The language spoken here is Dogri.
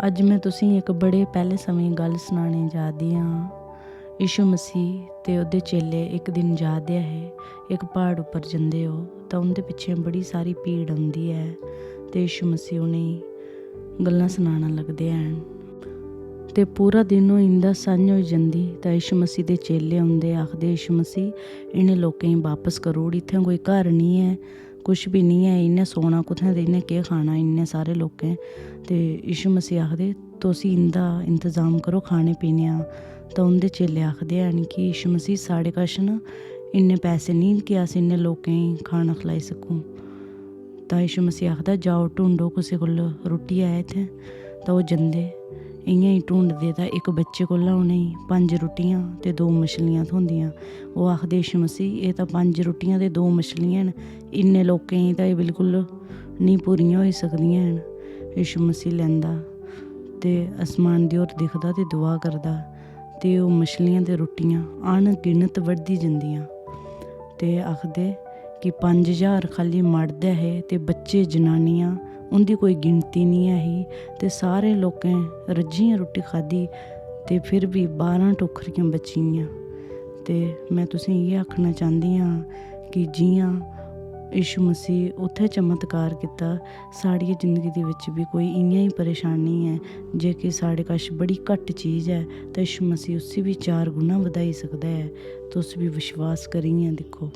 ਅੱਜ मैं तुसें एक बड़े पैह्ले समें गल्ल सनाने जा दी आं। यीशु मसीह ते ओह्दे चेले इक दिन जा दे हे, इक प्हाड़ उप्पर जंदे ओह् तां उं'दे पिच्छें बड़ी सारी भीड़ औंदी ऐ ते यीशु मसीह उ'नेंगी गल्लां सनाना लगदे हैन। ते पूरा दिन होई जंदा, संझ होई जंदी तां यीशु मसीह दे चेले औंदे, आखदे यीशु मसीह इ'नें लोकें गी बापस करी ओड़, इत्थें कोई घर निं ऐ, कुछ बी निं ऐ, इ'नें सोना कुत्थें ते इ'नें केह् खाना इन्ने सारे लोकें। ते यीशु मसीह आखदे तुस इंदा इंतज़ाम करो खाने पीने दा। तां उं'दे चेले आखदे हैन कि यीशु मसीह साढ़े कश न इन्ने पैसे निं कि अस इन्ने लोकें गी खाना खलाई सकूं। तां यीशु मसीह आखदा जाओ ढूंढो कुसै कोल रुट्टी ऐ इत्थें। तां ओह् जंदे, इ'यां ही ढूंढदे तां इक बच्चे कोला उ'नेंगी 5 रुट्टियां ते 2 मछलियां थ्होंदियां। ओह् आखदे यीशु मसीह एह् तां 5 रुट्टियां ते 2 मछलियां न, इन्ने लोकें गी तां एह् बिल्कुल निं पूरियां होई सकदियां हैन। यीशु मसीह लैंदा ते आसमान दी ओर दिखदा ते दुआ करदा ते ओह् मछलियां ते रुट्टियां अनगिनत बढ़दी जंदियां। ते आखदे कि 5000 खाल्ली मर्द हे ते बच्चे जनानियां उं'दी कोई गिनती निं ऐ ही। ते सारे लोकें रज्जियां रुट्टी खाद्धी ते फिर बी 12 टोकरियां बची गेइयां। ते मैं तुसेंगी इ'यै आखना चांह्दी आं कि जियां यीशु मसीह उत्थें चमत्कार कीता, साढ़ी जिंदगी दे बिच्च बी कोई इ'यां ही परेशानी ऐ जेह्की साढ़े कश बड़ी घट्ट चीज़ ऐ ते यीशु मसीह उसी बी 4 गुना बधाई सकदा ऐ। तुस बी विश्वास करियै दिक्खो।